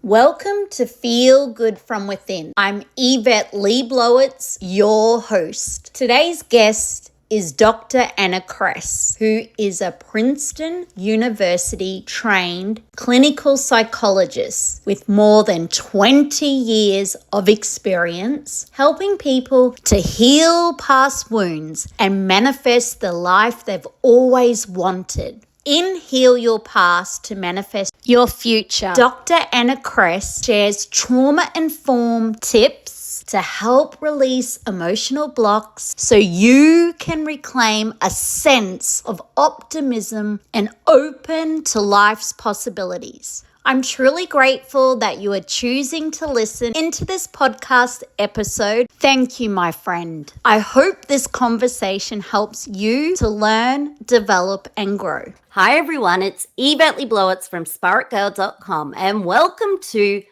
Welcome to Feel Good From Within. I'm Yvette Blowitz, your host. Today's guest is Dr. Kress, who is a Princeton University trained clinical psychologist with more than 20 years of experience helping people to heal past wounds and manifest the life they've always wanted. In Heal Your Past to Manifest Your Future, Dr. Kress shares trauma-informed tips to help release emotional blocks so you can reclaim a sense of optimism and open to life's possibilities. I'm truly grateful that you are choosing to listen into this podcast episode. Thank you, my friend. I hope this conversation helps you to learn, develop, and grow. Hi, everyone. It's Yvette Blowitz from SPAITGIRL.com, and welcome to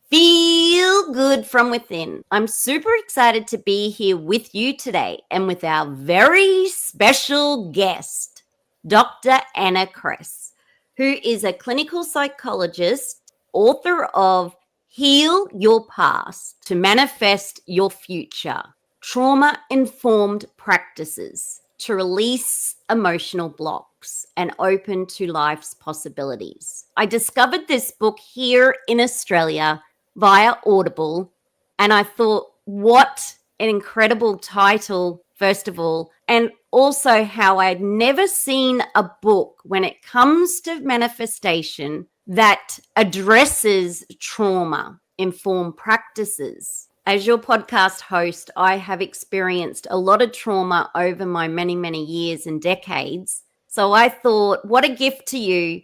Feel Good From Within. I'm super excited to be here with you today and with our very special guest, Dr. Kress, who is a clinical psychologist, author of Heal Your Past to Manifest Your Future, Trauma-Informed Practices to Release Emotional Blocks and Open to Life's Possibilities. I discovered this book here in Australia via Audible, and I thought, what an incredible title, first of all, and also how I'd never seen a book when it comes to manifestation that addresses trauma-informed practices. As your podcast host, I have experienced a lot of trauma over my many, many years and decades. So I thought, what a gift to you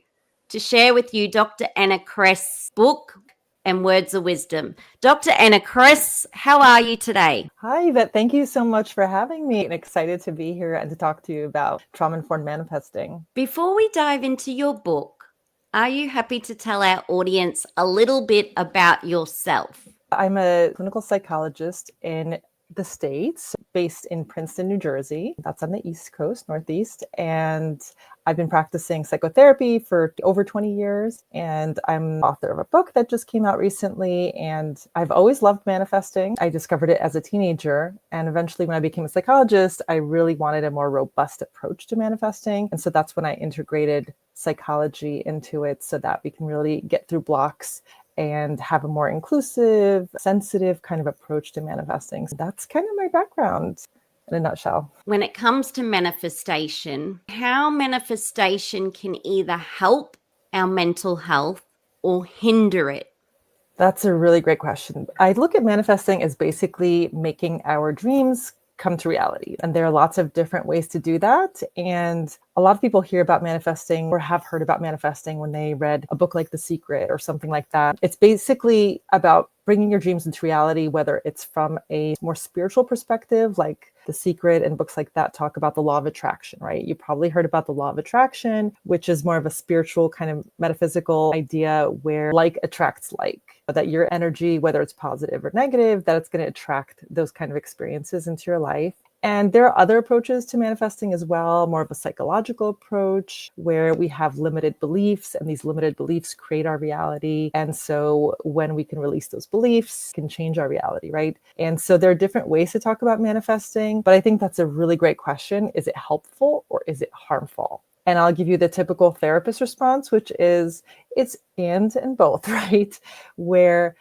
to share with you Dr. Kress' book and words of wisdom. Dr. Kress, how are you today? Hi, Yvette. Thank you so much for having me. I'm excited to be here and to talk to you about trauma-informed manifesting. Before we dive into your book, are you happy to tell our audience a little bit about yourself? I'm a clinical psychologist in the States, based in Princeton, New Jersey. That's on the East Coast, Northeast. And I've been practicing psychotherapy for over 20 years. And I'm author of a book that just came out recently. And I've always loved manifesting. I discovered it as a teenager. And eventually, when I became a psychologist, I really wanted a more robust approach to manifesting. And so that's when I integrated psychology into it so that we can really get through blocks and have a more inclusive, sensitive kind of approach to manifesting. So that's kind of my background in a nutshell. When it comes to manifestation, how manifestation can either help our mental health or hinder it? That's a really great question. I look at manifesting as basically making our dreams come to reality. And there are lots of different ways to do that. And a lot of people hear about manifesting or have heard about manifesting when they read a book like The Secret or something like that. It's basically about bringing your dreams into reality, whether it's from a more spiritual perspective, like The Secret and books like that talk about the law of attraction, right? You probably heard about the law of attraction, which is more of a spiritual kind of metaphysical idea where like attracts like, that your energy, whether it's positive or negative, that it's going to attract those kind of experiences into your life. And there are other approaches to manifesting as well, more of a psychological approach where we have limited beliefs and these limited beliefs create our reality. And so when we can release those beliefs, can change our reality, right? And so there are different ways to talk about manifesting, but I think that's a really great question. Is it helpful or is it harmful? And I'll give you the typical therapist response, which is it's and both, right? Where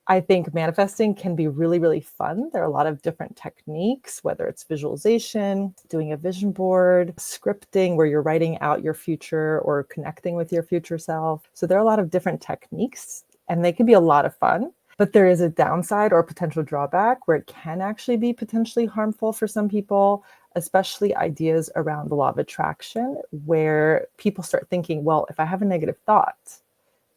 I think manifesting can be really, really fun. There are a lot of different techniques, whether it's visualization, doing a vision board, scripting, where you're writing out your future or connecting with your future self. So there are a lot of different techniques and they can be a lot of fun. But there is a downside or potential drawback where it can actually be potentially harmful for some people, especially ideas around the law of attraction, where people start thinking, well, if I have a negative thought,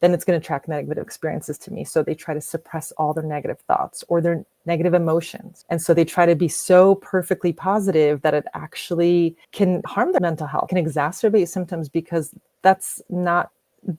then it's going to attract negative experiences to me. So they try to suppress all their negative thoughts or their negative emotions. And so they try to be so perfectly positive that it actually can harm their mental health, can exacerbate symptoms because that's not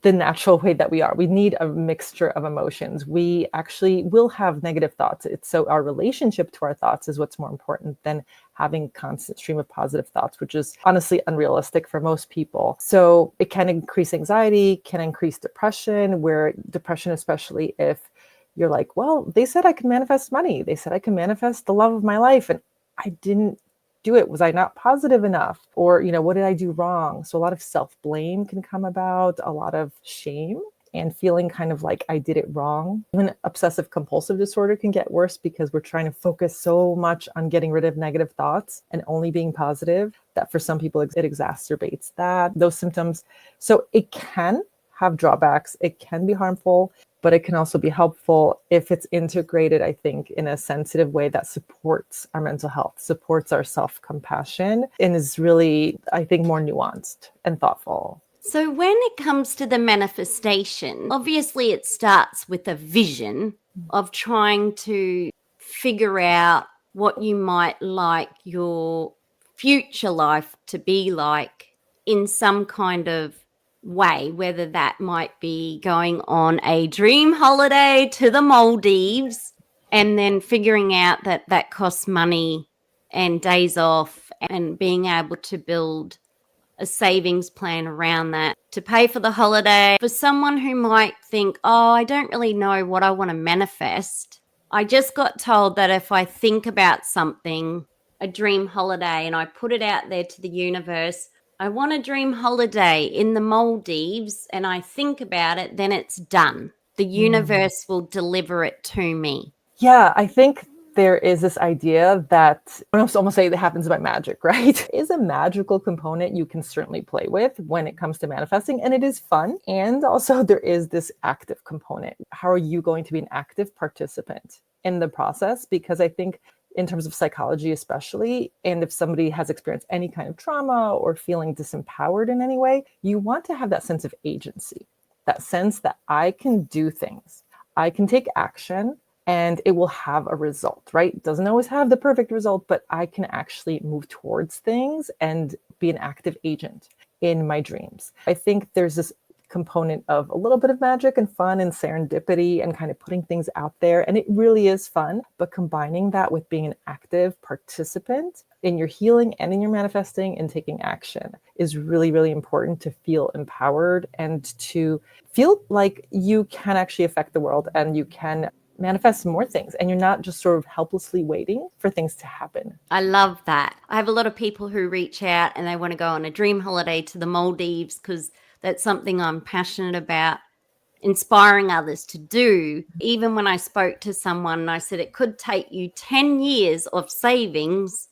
the natural way that we are. We need a mixture of emotions. We actually will have negative thoughts. So our relationship to our thoughts is what's more important than having a constant stream of positive thoughts, which is honestly unrealistic for most people. So it can increase anxiety, can increase depression, where depression, especially if you're like, well, they said I can manifest money. They said I can manifest the love of my life, and I didn't do it. Was I not positive enough? Or, what did I do wrong? So a lot of self-blame can come about, a lot of shame and feeling kind of like I did it wrong. Even obsessive compulsive disorder can get worse because we're trying to focus so much on getting rid of negative thoughts and only being positive that for some people it exacerbates those symptoms. So it can have drawbacks. It can be harmful, but it can also be helpful if it's integrated, I think, in a sensitive way that supports our mental health, supports our self-compassion, and is really, I think, more nuanced and thoughtful. So when it comes to the manifestation, obviously it starts with a vision of trying to figure out what you might like your future life to be like in some kind of way, whether that might be going on a dream holiday to the Maldives and then figuring out that costs money and days off, and being able to build a savings plan around that to pay for the holiday. For someone who might think, oh, I don't really know what I want to manifest. I just got told that if I think about something, a dream holiday, and I put it out there to the universe, I want a dream holiday in the Maldives, and I think about it, then it's done. The universe will deliver it to me. Yeah, I think there is this idea that I almost say that happens by magic, right? Is a magical component you can certainly play with when it comes to manifesting, and it is fun. And also there is this active component. How are you going to be an active participant in the process? Because I think in terms of psychology especially, and if somebody has experienced any kind of trauma or feeling disempowered in any way, you want to have that sense of agency, that sense that I can do things, I can take action, and it will have a result, right? It doesn't always have the perfect result, but I can actually move towards things and be an active agent in my dreams. I think there's this component of a little bit of magic and fun and serendipity and kind of putting things out there. And it really is fun, but combining that with being an active participant in your healing and in your manifesting and taking action is really, really important to feel empowered and to feel like you can actually affect the world and you can manifest more things, and you're not just sort of helplessly waiting for things to happen. I love that. I have a lot of people who reach out and they want to go on a dream holiday to the Maldives because that's something I'm passionate about inspiring others to do. Even when I spoke to someone, I said it could take you 10 years of savings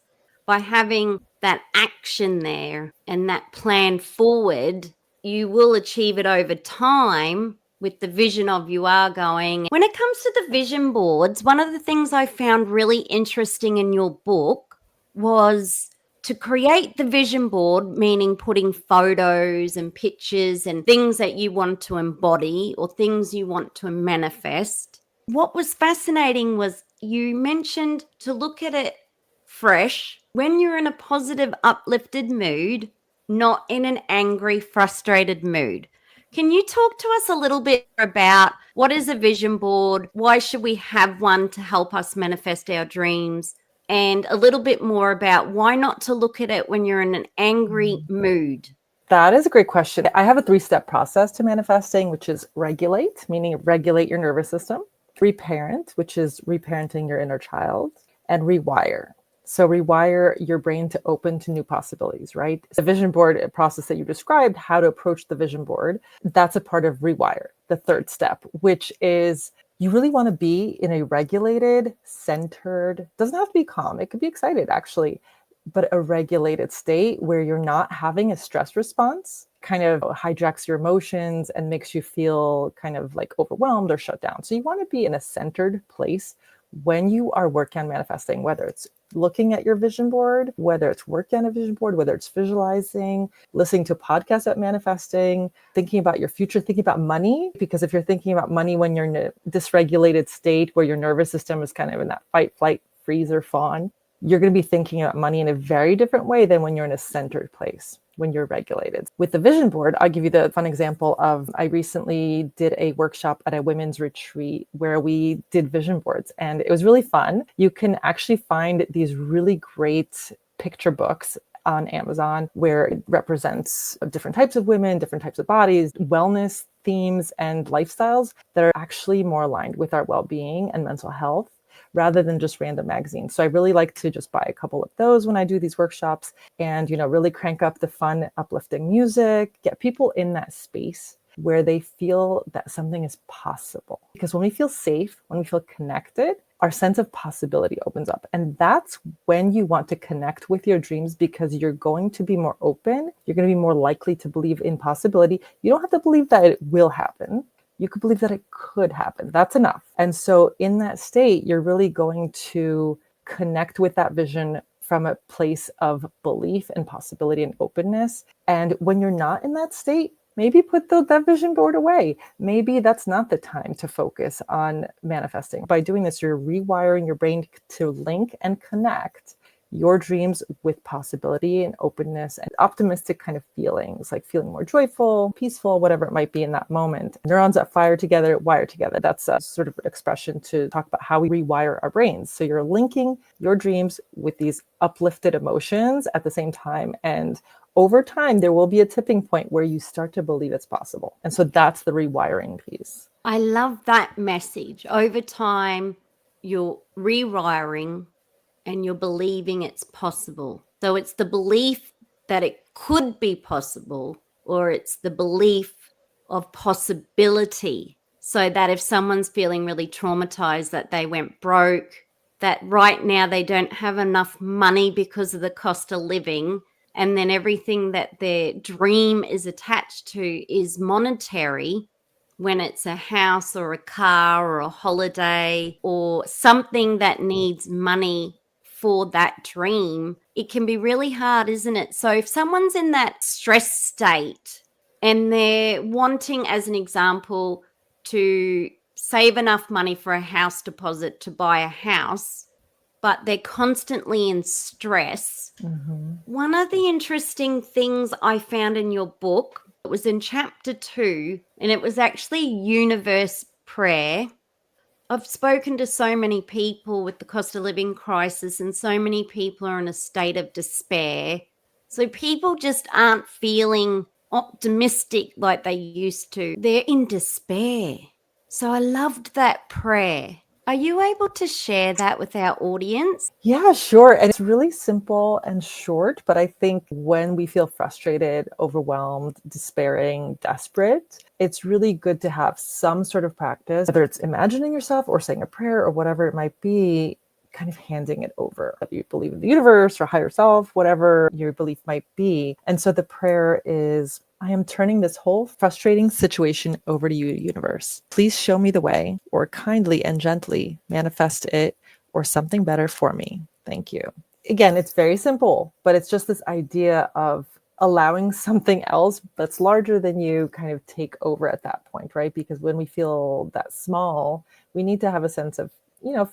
by having that action there and that plan forward. You will achieve it over time with the vision of you are going. When it comes to the vision boards, one of the things I found really interesting in your book was to create the vision board, meaning putting photos and pictures and things that you want to embody or things you want to manifest. What was fascinating was you mentioned to look at it fresh when you're in a positive, uplifted mood, not in an angry, frustrated mood. Can you talk to us a little bit about what is a vision board? Why should we have one to help us manifest our dreams? And a little bit more about why not to look at it when you're in an angry mood? That is a great question. I have a 3-step process to manifesting, which is regulate, meaning regulate your nervous system, reparent, which is reparenting your inner child, and rewire. So rewire your brain to open to new possibilities, right? The vision board process that you described, how to approach the vision board, that's a part of rewire, the 3rd step, which is you really want to be in a regulated, centered, doesn't have to be calm. It could be excited actually, but a regulated state where you're not having a stress response kind of hijacks your emotions and makes you feel kind of like overwhelmed or shut down. So you want to be in a centered place when you are working on manifesting, whether it's looking at your vision board, whether it's working on a vision board, whether it's visualizing, listening to a podcast about manifesting, thinking about your future, thinking about money. Because if you're thinking about money when you're in a dysregulated state where your nervous system is kind of in that fight, flight, freeze, or fawn, you're going to be thinking about money in a very different way than when you're in a centered place, when you're regulated. With the vision board, I'll give you the fun example of, I recently did a workshop at a women's retreat where we did vision boards, and it was really fun. You can actually find these really great picture books on Amazon where it represents different types of women, different types of bodies, wellness themes and lifestyles that are actually more aligned with our well-being and mental health, rather than just random magazines. So I really like to just buy a couple of those when I do these workshops and, really crank up the fun, uplifting music, get people in that space where they feel that something is possible. Because when we feel safe, when we feel connected, our sense of possibility opens up. And that's when you want to connect with your dreams, because you're going to be more open. You're going to be more likely to believe in possibility. You don't have to believe that it will happen. You could believe that it could happen. That's enough. And so in that state, you're really going to connect with that vision from a place of belief and possibility and openness. And when you're not in that state, maybe put that vision board away. Maybe that's not the time to focus on manifesting. By doing this, you're rewiring your brain to link and connect your dreams with possibility and openness and optimistic kind of feelings, like feeling more joyful, peaceful, whatever it might be in that moment. Neurons that fire together, wire together. That's a sort of expression to talk about how we rewire our brains. So you're linking your dreams with these uplifted emotions at the same time. And over time, there will be a tipping point where you start to believe it's possible. And so that's the rewiring piece. I love that message. Over time, you're rewiring and you're believing it's possible. So it's the belief that it could be possible, or it's the belief of possibility. So that if someone's feeling really traumatized that they went broke, that right now they don't have enough money because of the cost of living, and then everything that their dream is attached to is monetary, when it's a house or a car or a holiday or something that needs money for that dream, it can be really hard, isn't it? So if someone's in that stress state and they're wanting, as an example, to save enough money for a house deposit to buy a house, but they're constantly in stress. Mm-hmm. One of the interesting things I found in your book, it was in chapter 2, and it was actually universe prayer. I've spoken to so many people with the cost of living crisis, and so many people are in a state of despair. So people just aren't feeling optimistic like they used to. They're in despair. So I loved that prayer. Are you able to share that with our audience? Yeah, sure. And it's really simple and short, but I think when we feel frustrated, overwhelmed, despairing, desperate, it's really good to have some sort of practice, whether it's imagining yourself or saying a prayer or whatever it might be, kind of handing it over. Whether you believe in the universe or higher self, whatever your belief might be. And so the prayer is, I am turning this whole frustrating situation over to you, universe. Please show me the way, or kindly and gently manifest it or something better for me. Thank you. Again, it's very simple, but it's just this idea of allowing something else that's larger than you kind of take over at that point, right? Because when we feel that small, we need to have a sense of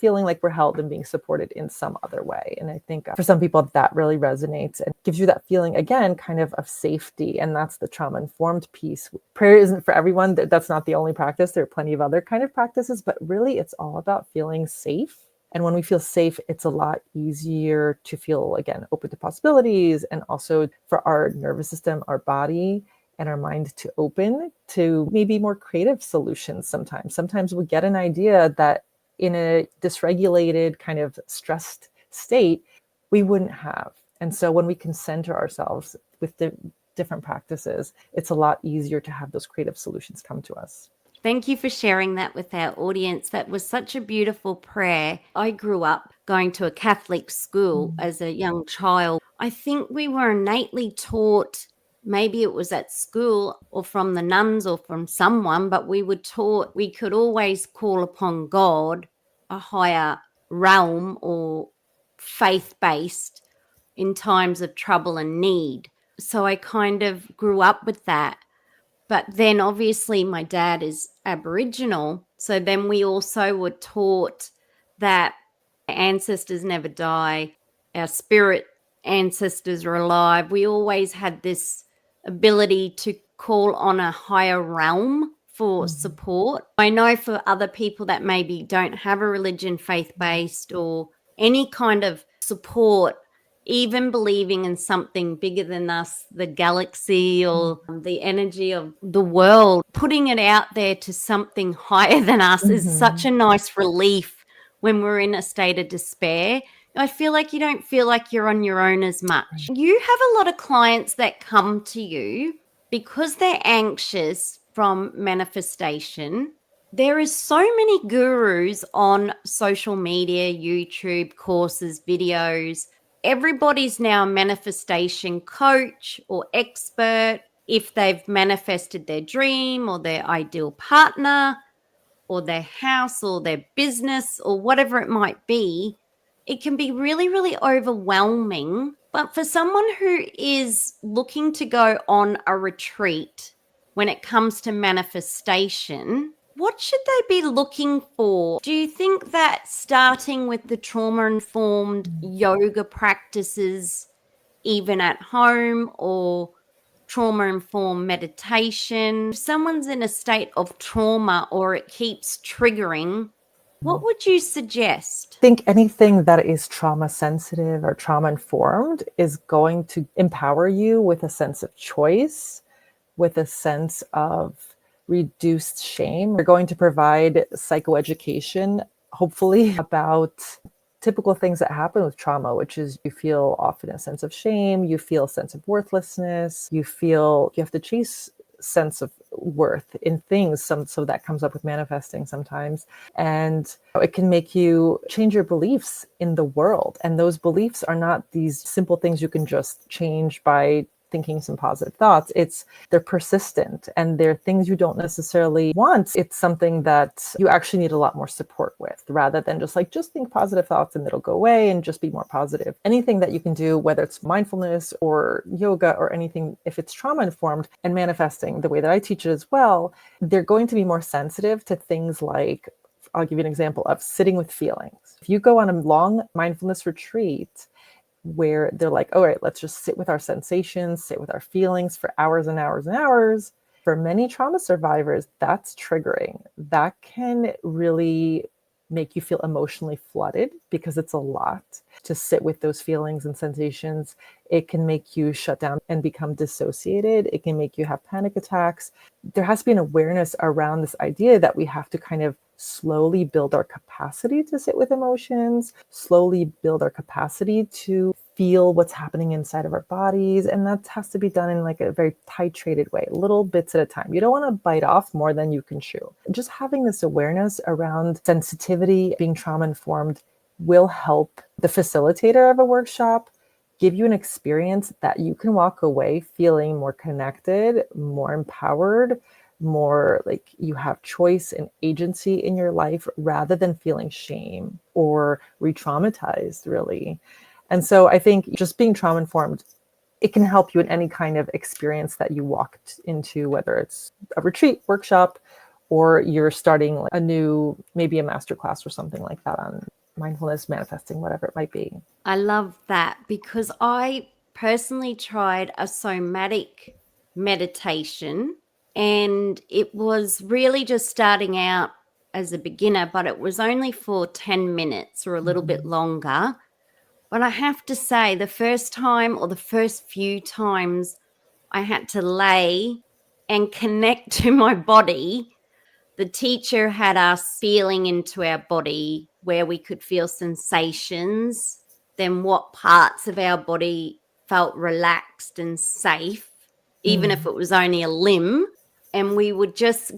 feeling like we're held and being supported in some other way. And I think for some people that really resonates and gives you that feeling, again, kind of safety. And that's the trauma-informed piece. Prayer isn't for everyone. That's not the only practice. There are plenty of other kind of practices, but really it's all about feeling safe. And when we feel safe, it's a lot easier to feel, again, open to possibilities, and also for our nervous system, our body, and our mind to open to maybe more creative solutions sometimes. Sometimes we get an idea that in a dysregulated, kind of stressed state, we wouldn't have. And so when we can center ourselves with the different practices, it's a lot easier to have those creative solutions come to us. Thank you for sharing that with our audience. That was such a beautiful prayer. I grew up going to a Catholic school as a young child. I think we were innately taught, maybe it was at school or from the nuns or from someone, but we were taught we could always call upon God, a higher realm or faith-based, in times of trouble and need. So I kind of grew up with that. But then obviously my dad is Aboriginal. So then we also were taught that ancestors never die. our spirit ancestors are alive, we always had this ability to call on a higher realm for support. I know for other people that maybe don't have a religion, faith-based, or any kind of support, even believing in something bigger than us, the galaxy or the energy of the world, putting it out there to something higher than us is such a nice relief when we're in a state of despair. I feel like you don't feel like you're on your own as much. You have a lot of clients that come to you because they're anxious from manifestation. There is so many gurus on social media, YouTube, courses, videos. Everybody's now a manifestation coach or expert. If they've manifested their dream or their ideal partner or their house or their business or whatever it might be, it can be really, really overwhelming. But for someone who is looking to go on a retreat when it comes to manifestation, what should they be looking for? Do you think that starting with the trauma-informed yoga practices, even at home, or trauma-informed meditation, if someone's in a state of trauma or it keeps triggering, what would you suggest? I think anything that is trauma sensitive or trauma informed is going to empower you with a sense of choice, with a sense of reduced shame. We're going to provide psychoeducation, hopefully, about typical things that happen with trauma, which is you feel often a sense of shame, you feel a sense of worthlessness, you feel you have to chase sense of worth in things, so that comes up with manifesting sometimes, and it can make you change your beliefs in the world, and those beliefs are not these simple things you can just change by thinking some positive thoughts. They're persistent and they're things you don't necessarily want. It's something that you actually need a lot more support with, rather than just think positive thoughts and it'll go away and just be more positive. Anything that you can do, whether it's mindfulness or yoga or anything, if it's trauma informed and manifesting the way that I teach it as well, they're going to be more sensitive to things like, I'll give you an example of sitting with feelings. If you go on a long mindfulness retreat where they're like, all right, let's just sit with our sensations, sit with our feelings for hours and hours and hours. For many trauma survivors, that's triggering. That can really make you feel emotionally flooded because it's a lot to sit with those feelings and sensations. It can make you shut down and become dissociated. It can make you have panic attacks. There has to be an awareness around this idea that we have to kind of slowly build our capacity to sit with emotions, slowly build our capacity to feel what's happening inside of our bodies. And that has to be done in like a very titrated way, little bits at a time. You don't want to bite off more than you can chew. Just having this awareness around sensitivity, being trauma informed, will help the facilitator of a workshop give you an experience that you can walk away feeling more connected, more empowered, more like you have choice and agency in your life rather than feeling shame or re-traumatized, really. And so I think just being trauma informed, it can help you in any kind of experience that you walked into, whether it's a retreat, workshop, or you're starting a new, maybe a masterclass or something like that on mindfulness, manifesting, whatever it might be. I love that because I personally tried a somatic meditation and it was really just starting out as a beginner, but it was only for 10 minutes or a little bit longer. But I have to say the first time or the first few times I had to lay and connect to my body, the teacher had us feeling into our body where we could feel sensations, then what parts of our body felt relaxed and safe, even if it was only a limb. And we were just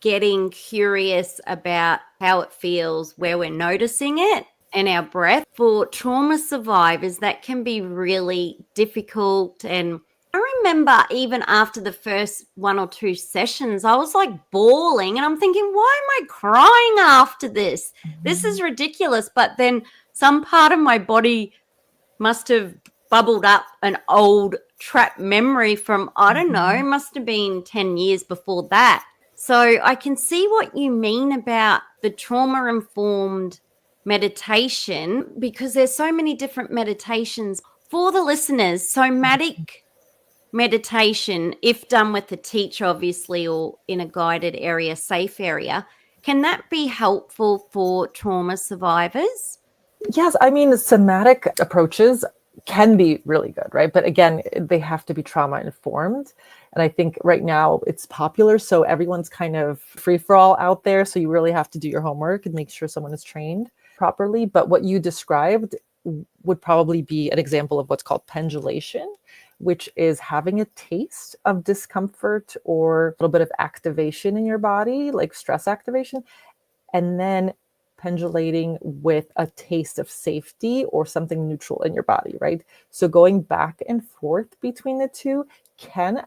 getting curious about how it feels, where we're noticing it, and our breath. For trauma survivors, that can be really difficult. And I remember even after the first 1 or 2 sessions, I was like bawling and I'm thinking, why am I crying after this? This is ridiculous. But then some part of my body must have bubbled up an old trapped memory from, I don't know, it must have been 10 years before that. So I can see what you mean about the trauma-informed meditation, because there's so many different meditations for the listeners. Somatic meditation, if done with a teacher, obviously, or in a guided area, safe area, can that be helpful for trauma survivors? Yes, I mean, somatic approaches can be really good, right? But again, they have to be trauma informed. And I think right now it's popular, so everyone's kind of free for all out there. So you really have to do your homework and make sure someone is trained properly. But what you described would probably be an example of what's called pendulation, which is having a taste of discomfort or a little bit of activation in your body, like stress activation, and then pendulating with a taste of safety or something neutral in your body, right? So going back and forth between the two can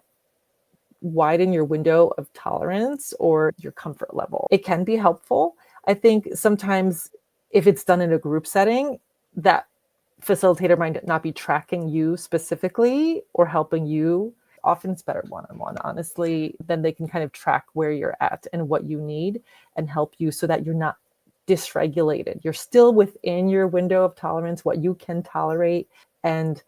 widen your window of tolerance or your comfort level. It can be helpful. I think sometimes if it's done in a group setting, that facilitator might not be tracking you specifically or helping you. Often it's better one-on-one, honestly. Then they can kind of track where you're at and what you need and help you so that you're not dysregulated. You're still within your window of tolerance, what you can tolerate and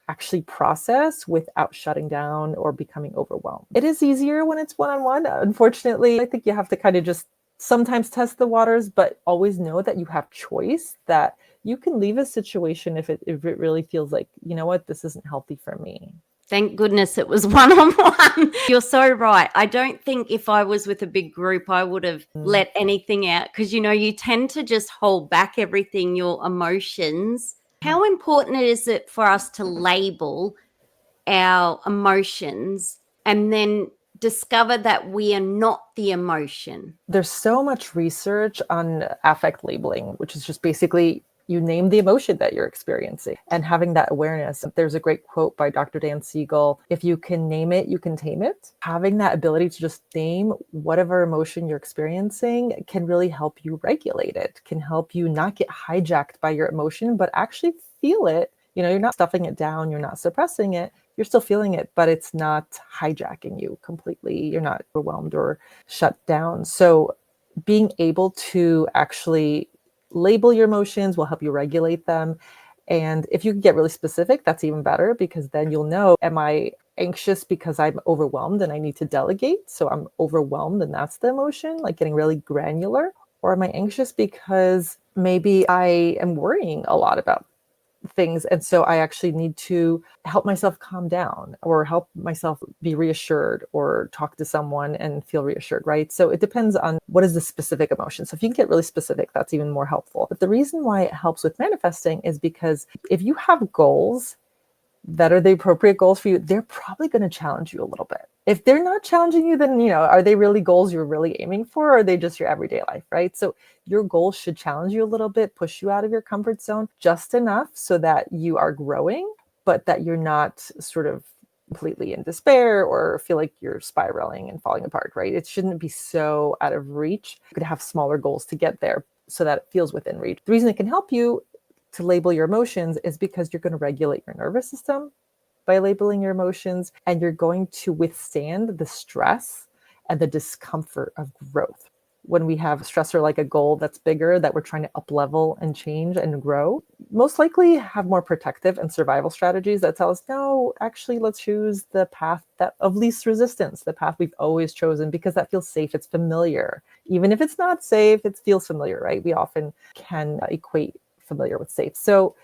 actually process without shutting down or becoming overwhelmed. It is easier when it's one-on-one. Unfortunately, I think you have to kind of just sometimes test the waters, but always know that you have choice, that you can leave a situation if it really feels like, you know what, this isn't healthy for me. Thank goodness it was one-on-one. You're so right. I don't think if I was with a big group, I would have let anything out because, you tend to just hold back everything, your emotions. How important is it for us to label our emotions and then discover that we are not the emotion? There's so much research on affect labeling, which is just basically you name the emotion that you're experiencing and having that awareness. There's a great quote by Dr. Dan Siegel: if you can name it, you can tame it. Having that ability to just name whatever emotion you're experiencing can really help you regulate it, can help you not get hijacked by your emotion, but actually feel it. You're not stuffing it down, you're not suppressing it, you're still feeling it, but it's not hijacking you completely. You're not overwhelmed or shut down. So being able to actually label your emotions will help you regulate them. And if you can get really specific, that's even better, because then you'll know, am I anxious because I'm overwhelmed and I need to delegate? So I'm overwhelmed and that's the emotion, like getting really granular. Or am I anxious because maybe I am worrying a lot about things, and so I actually need to help myself calm down or help myself be reassured or talk to someone and feel reassured, right? So it depends on what is the specific emotion. So if you can get really specific, that's even more helpful. But the reason why it helps with manifesting is because if you have goals that are the appropriate goals for you, they're probably going to challenge you a little bit. If they're not challenging you, then, are they really goals you're really aiming for, or are they just your everyday life, right? So your goals should challenge you a little bit, push you out of your comfort zone just enough so that you are growing, but that you're not sort of completely in despair or feel like you're spiraling and falling apart, right? It shouldn't be so out of reach. You could have smaller goals to get there so that it feels within reach. The reason it can help you to label your emotions is because you're going to regulate your nervous system by labeling your emotions, and you're going to withstand the stress and the discomfort of growth. When we have a stressor like a goal that's bigger, that we're trying to up level and change and grow, most likely have more protective and survival strategies that tell us, no, actually, let's choose the path of least resistance, the path we've always chosen, because that feels safe, it's familiar. Even if it's not safe, it feels familiar, right? We often can equate familiar with safe. So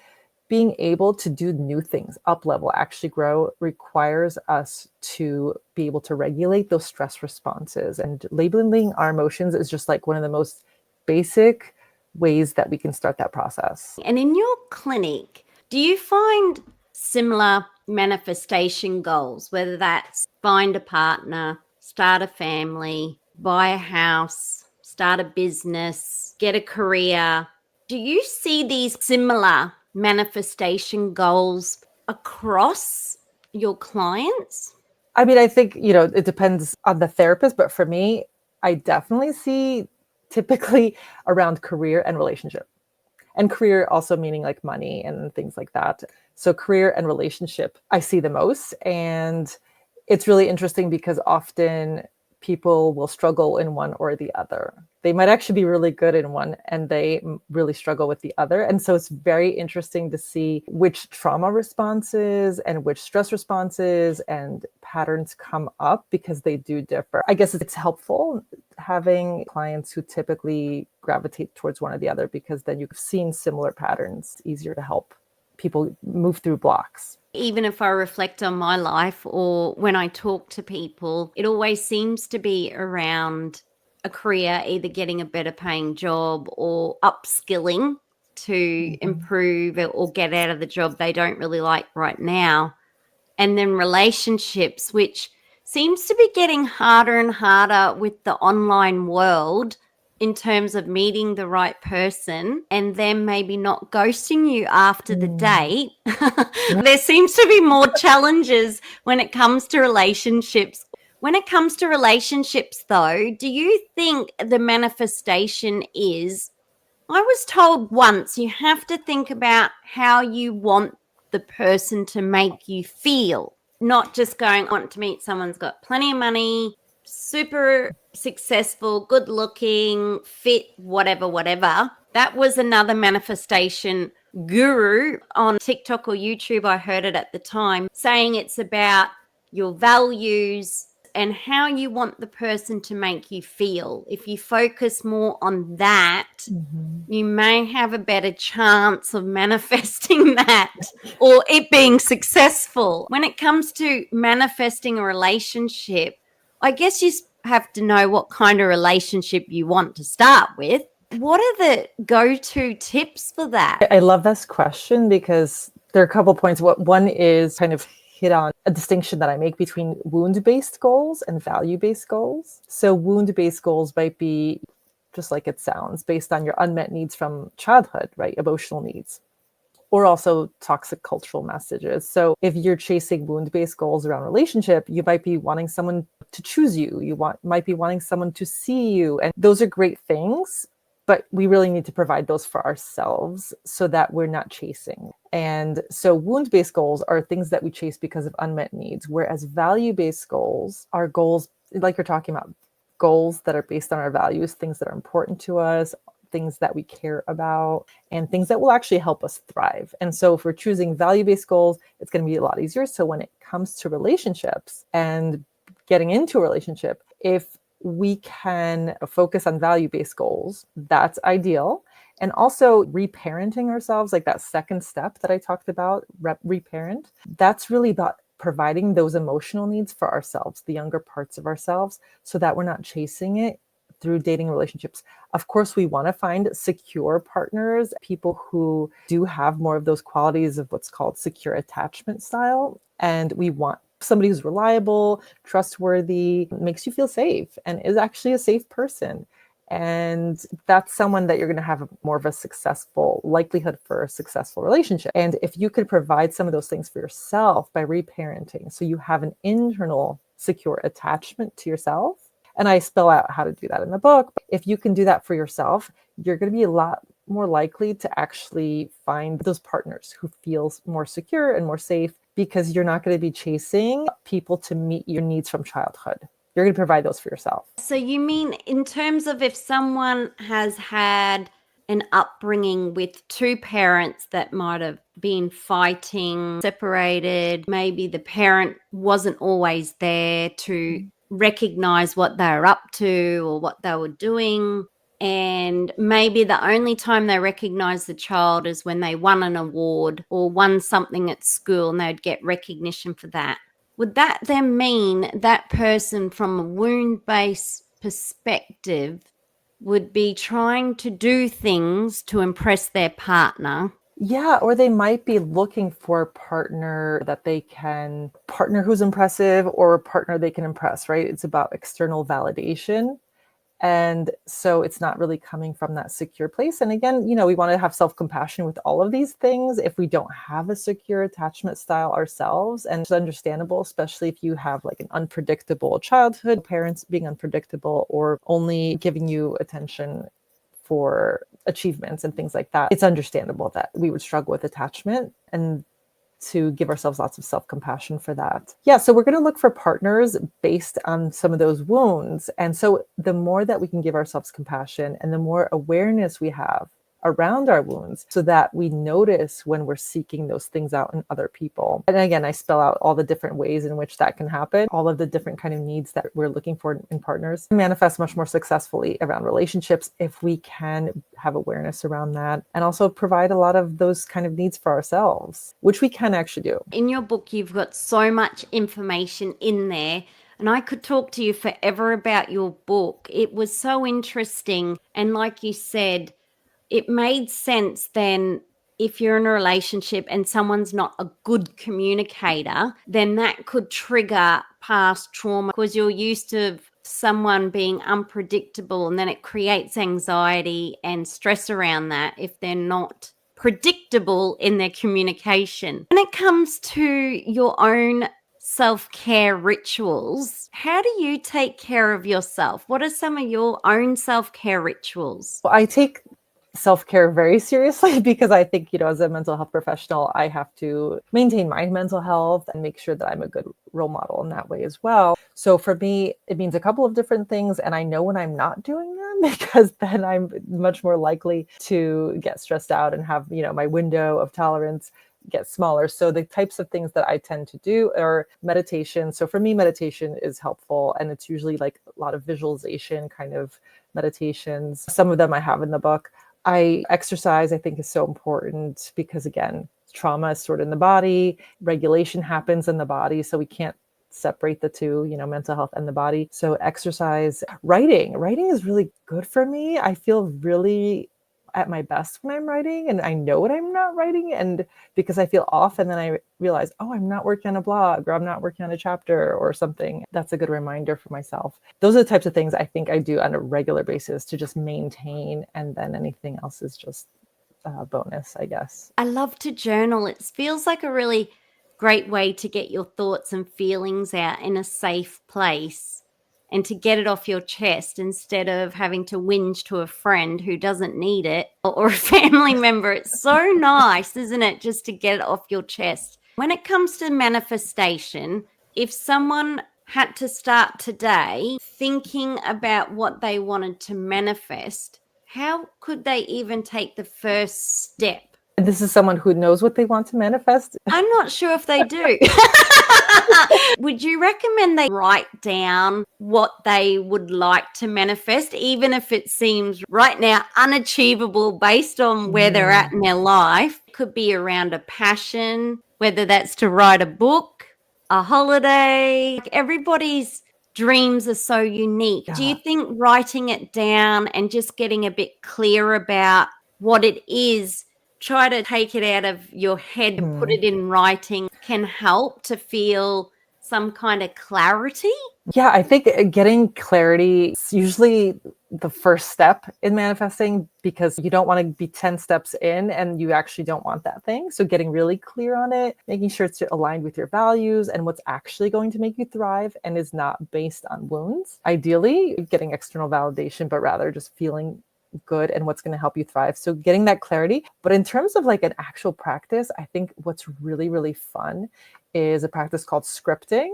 being able to do new things, up level, actually grow, requires us to be able to regulate those stress responses. And labeling our emotions is just like one of the most basic ways that we can start that process. And in your clinic, do you find similar manifestation goals, whether that's find a partner, start a family, buy a house, start a business, get a career? Do you see these similar manifestation goals across your clients? I mean, I think, it depends on the therapist, but for me, I definitely see typically around career and relationship. And career also meaning like money and things like that. So career and relationship, I see the most. And it's really interesting because often people will struggle in one or the other. They might actually be really good in one and they really struggle with the other. And so it's very interesting to see which trauma responses and which stress responses and patterns come up because they do differ. I guess it's helpful having clients who typically gravitate towards one or the other because then you've seen similar patterns. It's easier to help people move through blocks. Even if I reflect on my life or when I talk to people, it always seems to be around a career, either getting a better paying job or upskilling to improve or get out of the job they don't really like right now. And then relationships, which seems to be getting harder and harder with the online world in terms of meeting the right person and then maybe not ghosting you after the date. There seems to be more challenges when it comes to relationships. When it comes to relationships, though, do you think the manifestation is, I was told once, you have to think about how you want the person to make you feel, not just going, I want to meet someone who's got plenty of money, super successful, good looking, fit, whatever. That was another manifestation guru on TikTok or YouTube. I heard it at the time saying it's about your values and how you want the person to make you feel. If you focus more on that, you may have a better chance of manifesting that or it being successful. When it comes to manifesting a relationship, I guess you have to know what kind of relationship you want to start with. What are the go-to tips for that? I love this question because there are a couple points. One is kind of hit on a distinction that I make between wound-based goals and value-based goals. So wound-based goals might be, just like it sounds, based on your unmet needs from childhood, right? Emotional needs. Or also toxic cultural messages. So if you're chasing wound-based goals around relationship, you might be wanting someone to choose you. Might be wanting someone to see you. And those are great things, but we really need to provide those for ourselves so that we're not chasing. And so wound-based goals are things that we chase because of unmet needs, whereas value-based goals are goals, like you're talking about, goals that are based on our values, things that are important to us, things that we care about, and things that will actually help us thrive. And so if we're choosing value-based goals, it's going to be a lot easier. So when it comes to relationships and getting into a relationship, if we can focus on value-based goals, that's ideal. And also reparenting ourselves, like that second step that I talked about, reparent, that's really about providing those emotional needs for ourselves, the younger parts of ourselves, so that we're not chasing it through dating relationships. Of course, we want to find secure partners, people who do have more of those qualities of what's called secure attachment style. And we want somebody who's reliable, trustworthy, makes you feel safe, and is actually a safe person. And that's someone that you're going to have more of a successful likelihood for a successful relationship. And if you could provide some of those things for yourself by reparenting, so you have an internal secure attachment to yourself, and I spell out how to do that in the book. But if you can do that for yourself, you're going to be a lot more likely to actually find those partners who feel more secure and more safe, because you're not going to be chasing people to meet your needs from childhood. You're going to provide those for yourself. So you mean in terms of if someone has had an upbringing with two parents that might have been fighting, separated, maybe the parent wasn't always there to recognize what they were up to or what they were doing, and maybe the only time they recognize the child is when they won an award or won something at school and they'd get recognition for that. Would that then mean that person from a wound-based perspective would be trying to do things to impress their partner? Yeah, or they might be looking for a partner who's impressive, or a partner they can impress, right? It's about external validation. And so it's not really coming from that secure place. And again, we want to have self-compassion with all of these things. If we don't have a secure attachment style ourselves, and it's understandable, especially if you have like an unpredictable childhood, parents being unpredictable or only giving you attention for achievements and things like that, it's understandable that we would struggle with attachment. And to give ourselves lots of self-compassion for that. Yeah, so we're going to look for partners based on some of those wounds. And so the more that we can give ourselves compassion and the more awareness we have around our wounds, so that we notice when we're seeking those things out in other people. And again, I spell out all the different ways in which that can happen, all of the different kind of needs that we're looking for in partners manifest much more successfully around relationships if we can have awareness around that and also provide a lot of those kind of needs for ourselves, which we can actually do. In your book, you've got so much information in there. And I could talk to you forever about your book. It was so interesting. And like you said, it made sense then if you're in a relationship and someone's not a good communicator, then that could trigger past trauma because you're used to someone being unpredictable, and then it creates anxiety and stress around that if they're not predictable in their communication. When it comes to your own self-care rituals, how do you take care of yourself? What are some of your own self-care rituals? Well, I take self-care very seriously because I think, as a mental health professional, I have to maintain my mental health and make sure that I'm a good role model in that way as well. So for me, it means a couple of different things. And I know when I'm not doing them because then I'm much more likely to get stressed out and have, my window of tolerance get smaller. So the types of things that I tend to do are meditation. So for me, meditation is helpful. And it's usually like a lot of visualization kind of meditations. Some of them I have in the book. Exercise, I think, is so important because, again, trauma is stored in the body, regulation happens in the body, so we can't separate the two, mental health and the body. So exercise, writing is really good for me. I feel really at my best when I'm writing, and I know when I'm not writing, and because I feel off, and then I realize, oh, I'm not working on a blog, or I'm not working on a chapter or something. That's a good reminder for myself. Those are the types of things I think I do on a regular basis to just maintain, and then anything else is just a bonus, I guess. I love to journal. It feels like a really great way to get your thoughts and feelings out in a safe place and to get it off your chest instead of having to whinge to a friend who doesn't need it or a family member. It's so nice, isn't it, just to get it off your chest. When it comes to manifestation, if someone had to start today thinking about what they wanted to manifest, how could they even take the first step? And this is someone who knows what they want to manifest. I'm not sure if they do. Would you recommend they write down what they would like to manifest, even if it seems right now unachievable based on where they're at in their life? It could be around a passion, whether that's to write a book, a holiday. Everybody's dreams are so unique. Yeah. Do you think writing it down and just getting a bit clear about what it is, try to take it out of your head and put it in writing, can help to feel some kind of clarity? Yeah, I think getting clarity is usually the first step in manifesting, because you don't want to be 10 steps in and you actually don't want that thing. So getting really clear on it, making sure it's aligned with your values and what's actually going to make you thrive and is not based on wounds. Ideally, getting external validation, but rather just feeling good and what's going to help you thrive. So getting that clarity. But in terms of like an actual practice, I think what's really, really fun is a practice called scripting,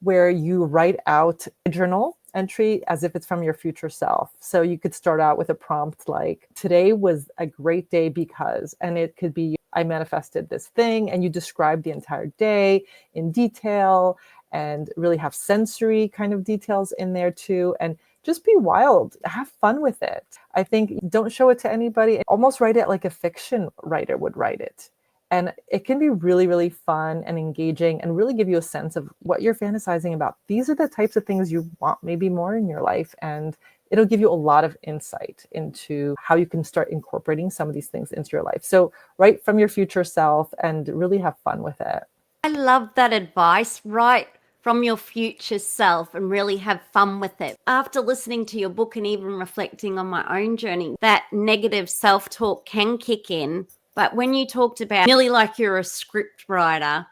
where you write out a journal entry as if it's from your future self. So you could start out with a prompt like, today was a great day because, and it could be, I manifested this thing, and you describe the entire day in detail and really have sensory kind of details in there too. And just be wild, have fun with it. I think don't show it to anybody. Almost write it like a fiction writer would write it. And it can be really, really fun and engaging and really give you a sense of what you're fantasizing about. These are the types of things you want maybe more in your life. And it'll give you a lot of insight into how you can start incorporating some of these things into your life. So write from your future self and really have fun with it. I love that advice. Write from your future self and really have fun with it. After listening to your book and even reflecting on my own journey, that negative self-talk can kick in. But when you talked about nearly like you're a script writer,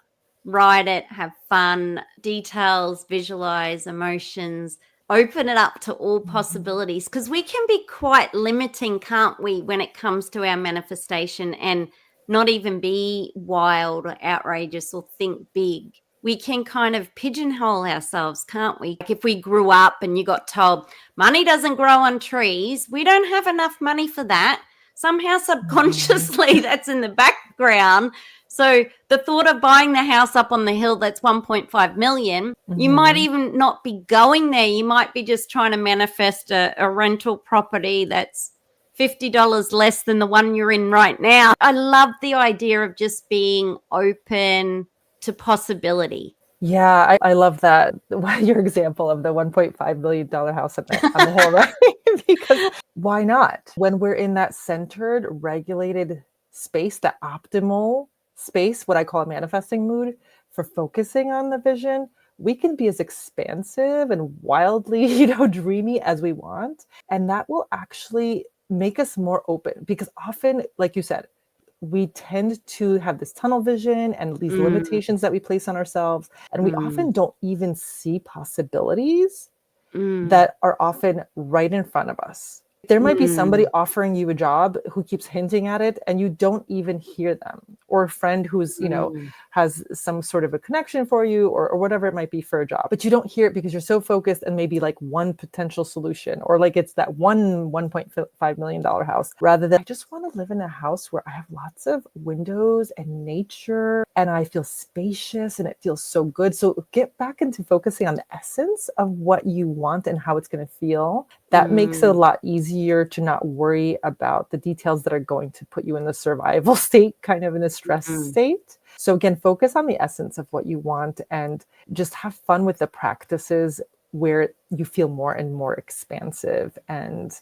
write it, have fun, details, visualize, emotions, open it up to all possibilities, because we can be quite limiting, can't we, when it comes to our manifestation and not even be wild or outrageous or think big. We can kind of pigeonhole ourselves, can't we? Like if we grew up and you got told money doesn't grow on trees, we don't have enough money for that. Somehow subconsciously that's in the background. So the thought of buying the house up on the hill that's 1.5 million, you might even not be going there. You might be just trying to manifest a rental property that's $50 less than the one you're in right now. I love the idea of just being open to possibility. Yeah, I love that. Your example of the $1.5 million house on the hill, right? Because why not? When we're in that centered, regulated space, that optimal space, what I call a manifesting mood for focusing on the vision, we can be as expansive and wildly, dreamy as we want. And that will actually make us more open because often, like you said, we tend to have this tunnel vision and these limitations that we place on ourselves. And we often don't even see possibilities that are often right in front of us. There might be somebody offering you a job who keeps hinting at it and you don't even hear them, or a friend who's, has some sort of a connection for you or whatever it might be for a job, but you don't hear it because you're so focused and maybe like one potential solution, or like it's that $1.5 million house, rather than I just want to live in a house where I have lots of windows and nature and I feel spacious and it feels so good. So get back into focusing on the essence of what you want and how it's going to feel. That makes it a lot easier to not worry about the details that are going to put you in the survival state, kind of in a stress state. So again, focus on the essence of what you want and just have fun with the practices where you feel more and more expansive and,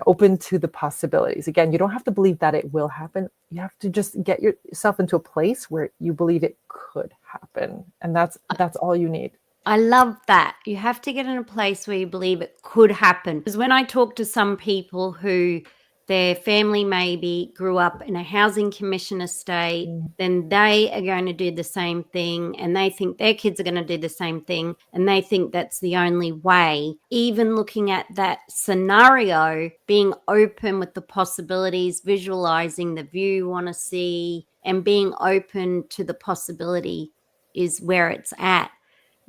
open to the possibilities. Again, you don't have to believe that it will happen. You have to just get yourself into a place where you believe it could happen. And that's all you need. I love that. You have to get in a place where you believe it could happen. Because when I talk to some people who their family maybe grew up in a housing commission estate, then they are going to do the same thing and they think their kids are going to do the same thing and they think that's the only way. Even looking at that scenario, being open with the possibilities, visualizing the view you want to see and being open to the possibility is where it's at.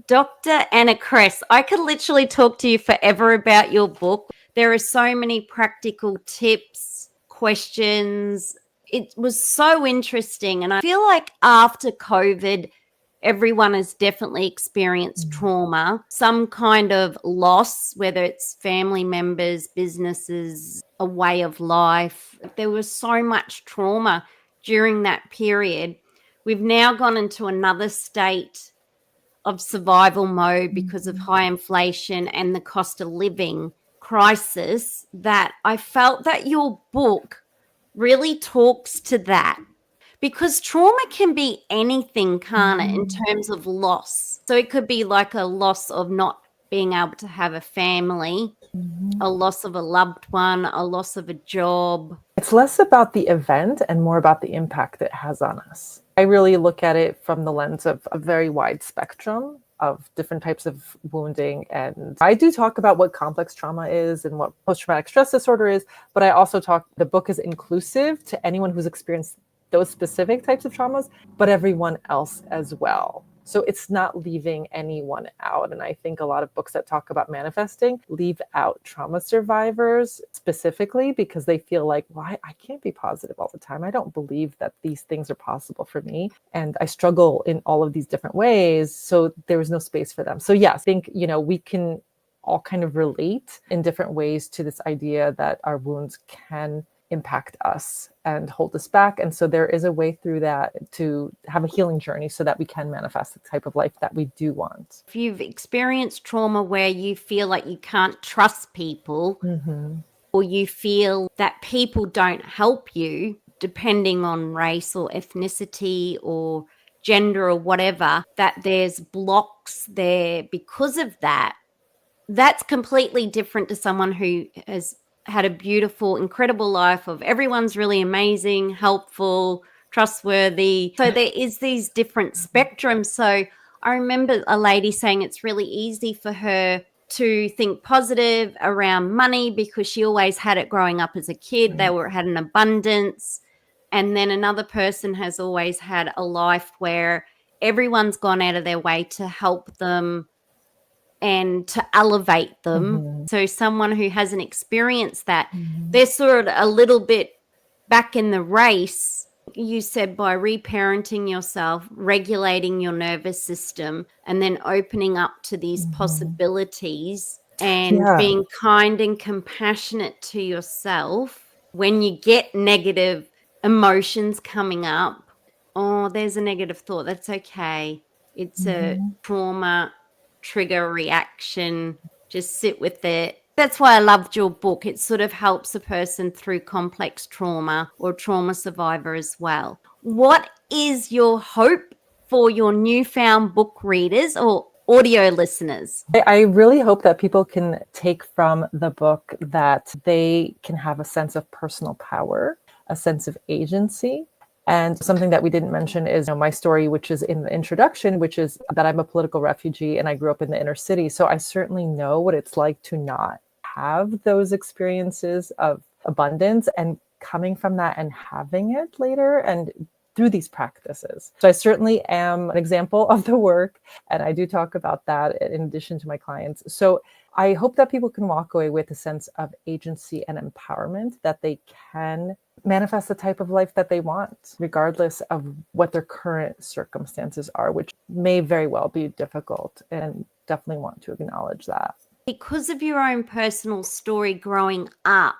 Dr. Anna Kress, I could literally talk to you forever about your book. There are so many practical tips, questions. It was so interesting. And I feel like after COVID, everyone has definitely experienced trauma, some kind of loss, whether it's family members, businesses, a way of life. There was so much trauma during that period. We've now gone into another state of survival mode because of high inflation and the cost of living crisis, that I felt that your book really talks to that, because trauma can be anything, can't it, in terms of loss. So it could be like a loss of not being able to have a family, a loss of a loved one, a loss of a job. It's less about the event and more about the impact it has on us. I really look at it from the lens of a very wide spectrum of different types of wounding. And I do talk about what complex trauma is and what post-traumatic stress disorder is, but I also the book is inclusive to anyone who's experienced those specific types of traumas, but everyone else as well. So it's not leaving anyone out. And I think a lot of books that talk about manifesting leave out trauma survivors specifically because they feel like, well, I can't be positive all the time. I don't believe that these things are possible for me. And I struggle in all of these different ways. So there was no space for them. So yeah, I think, we can all kind of relate in different ways to this idea that our wounds can impact us and hold us back. And so there is a way through that to have a healing journey so that we can manifest the type of life that we do want. If you've experienced trauma where you feel like you can't trust people, or you feel that people don't help you, depending on race or ethnicity or gender or whatever, that there's blocks there because of that, that's completely different to someone who has had a beautiful, incredible life of everyone's really amazing, helpful, trustworthy. So there is these different spectrums. So I remember a lady saying it's really easy for her to think positive around money because she always had it growing up as a kid. They had an abundance. And then another person has always had a life where everyone's gone out of their way to help them and to elevate them. So someone who hasn't experienced that, they're sort of a little bit back in the race. You said by reparenting yourself, regulating your nervous system, and then opening up to these possibilities and being kind and compassionate to yourself. When you get negative emotions coming up, oh, there's a negative thought. That's okay. It's a trauma trigger reaction. Just sit with it. That's why I loved your book. It sort of helps a person through complex trauma or trauma survivor as well. What is your hope for your newfound book readers or audio listeners? I really hope that people can take from the book that they can have a sense of personal power, a sense of agency. And something that we didn't mention is my story, which is in the introduction, which is that I'm a political refugee and I grew up in the inner city. So I certainly know what it's like to not have those experiences of abundance and coming from that and having it later and through these practices. So I certainly am an example of the work. And I do talk about that in addition to my clients. So I hope that people can walk away with a sense of agency and empowerment, that they can manifest the type of life that they want, regardless of what their current circumstances are, which may very well be difficult, and definitely want to acknowledge that. Because of your own personal story growing up,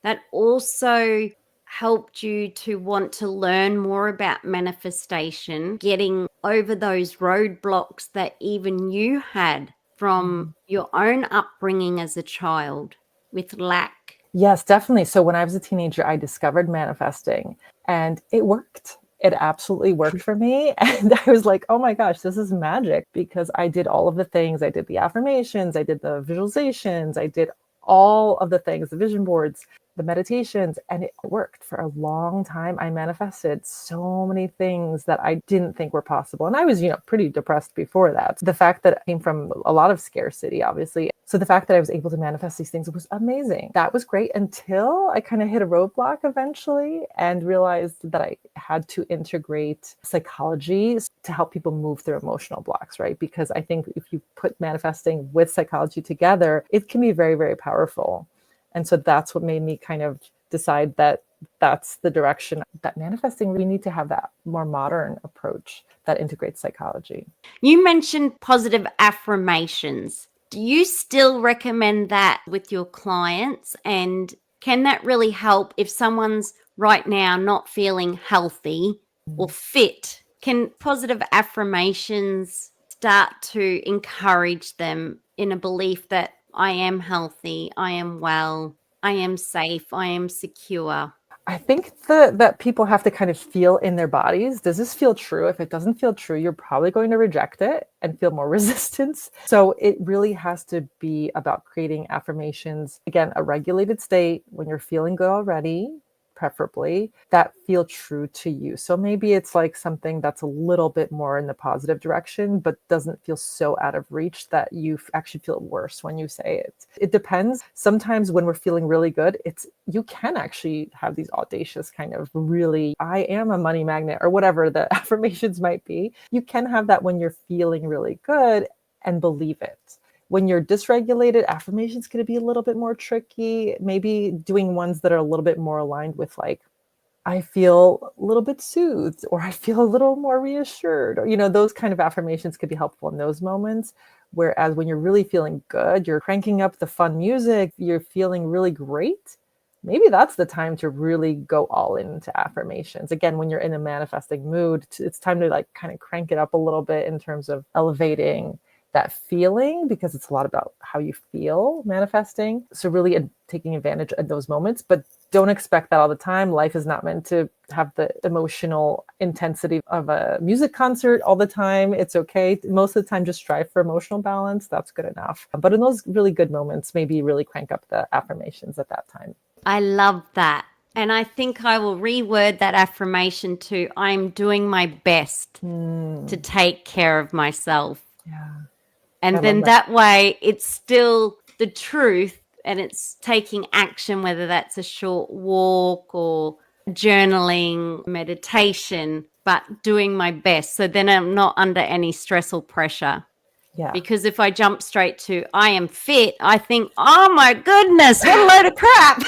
that also helped you to want to learn more about manifestation, getting over those roadblocks that even you had from your own upbringing as a child with lack. Yes, definitely. So when I was a teenager, I discovered manifesting and it worked. It absolutely worked for me. And I was like, oh my gosh, this is magic, because I did all of the things. I did the affirmations, I did the visualizations, I did all of the things, the vision boards, the meditations, and it worked for a long time. I manifested so many things that I didn't think were possible. And I was, pretty depressed before that. The fact that it came from a lot of scarcity, obviously. So the fact that I was able to manifest these things was amazing. That was great until I kind of hit a roadblock eventually and realized that I had to integrate psychology to help people move through emotional blocks, right? Because I think if you put manifesting with psychology together, it can be very, very powerful. And so that's what made me kind of decide that that's the direction that manifesting, we need to have that more modern approach that integrates psychology. You mentioned positive affirmations. Do you still recommend that with your clients? And can that really help if someone's right now not feeling healthy or fit? Can positive affirmations start to encourage them in a belief that I am healthy, I am well, I am safe, I am secure? I think that people have to kind of feel in their bodies. Does this feel true? If it doesn't feel true, you're probably going to reject it and feel more resistance. So it really has to be about creating affirmations. Again, a regulated state when you're feeling good already, preferably, that feel true to you. So maybe it's like something that's a little bit more in the positive direction, but doesn't feel so out of reach that you actually feel worse when you say it. It depends. Sometimes when we're feeling really good, you can actually have these audacious kind of really, I am a money magnet, or whatever the affirmations might be. You can have that when you're feeling really good and believe it. When you're dysregulated, affirmations going to be a little bit more tricky. Maybe doing ones that are a little bit more aligned with like, I feel a little bit soothed, or I feel a little more reassured, or, those kind of affirmations could be helpful in those moments. Whereas when you're really feeling good, you're cranking up the fun music, you're feeling really great. Maybe that's the time to really go all into affirmations. Again, when you're in a manifesting mood, it's time to like kind of crank it up a little bit in terms of elevating that feeling, because it's a lot about how you feel manifesting. So really taking advantage of those moments, but don't expect that all the time. Life is not meant to have the emotional intensity of a music concert all the time. It's okay. Most of the time, just strive for emotional balance. That's good enough. But in those really good moments, maybe really crank up the affirmations at that time. I love that. And I think I will reword that affirmation to, I'm doing my best to take care of myself. Yeah. And then that way it's still the truth and it's taking action, whether that's a short walk or journaling, meditation, but doing my best. So then I'm not under any stress or pressure. Yeah. Because if I jump straight to I am fit, I think, oh my goodness, what a load of crap.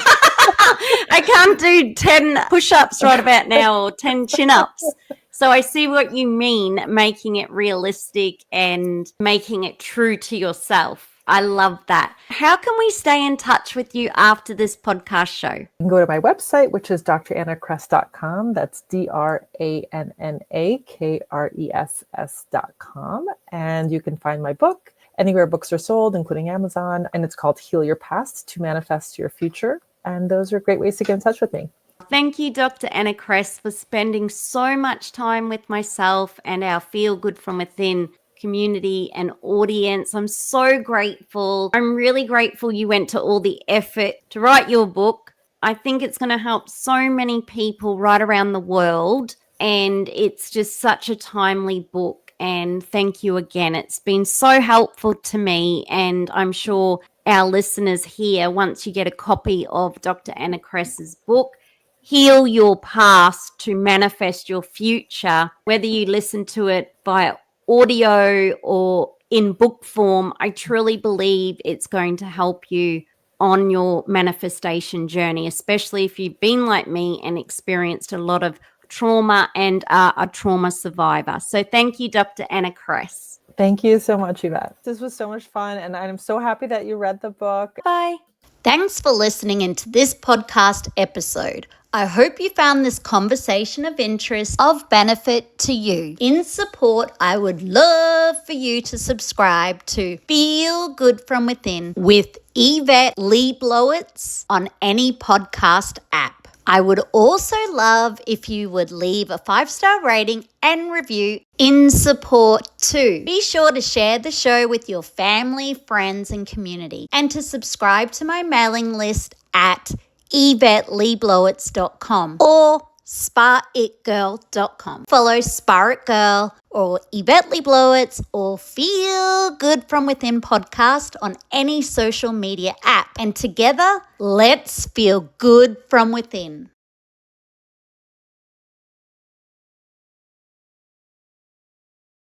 I can't do 10 push-ups right about now or 10 chin-ups. So I see what you mean, making it realistic and making it true to yourself. I love that. How can we stay in touch with you after this podcast show? You can go to my website, which is drannakres.com. That's drannakres.com. And you can find my book anywhere books are sold, including Amazon. And it's called Heal Your Past to Manifest Your Future. And those are great ways to get in touch with me. Thank you, Dr. Anna Kress, for spending so much time with myself and our Feel Good From Within community and audience. I'm so grateful. I'm really grateful you went to all the effort to write your book. I think it's going to help so many people right around the world, and it's just such a timely book. And thank you again. It's been so helpful to me, and I'm sure our listeners here, once you get a copy of Dr. Anna Kress's book, Heal Your Past to Manifest Your Future, whether you listen to it via audio or in book form, I truly believe it's going to help you on your manifestation journey, especially if you've been like me and experienced a lot of trauma and are a trauma survivor. So thank you, Dr. Anna Kress. Thank you so much, Yvette. This was so much fun, and I'm so happy that you read the book. Bye. Thanks for listening into this podcast episode. I hope you found this conversation of interest, of benefit to you. In support, I would love for you to subscribe to Feel Good From Within with Yvette Blowitz on any podcast app. I would also love if you would leave a 5-star rating and review in support too. Be sure to share the show with your family, friends, and community, and to subscribe to my mailing list at YvetteLeeBlowitz.com or SPAITGIRL.com. Follow SPAITGIRL or Yvette Lee Blowitz or Feel Good From Within podcast on any social media app. And together, let's feel good from within.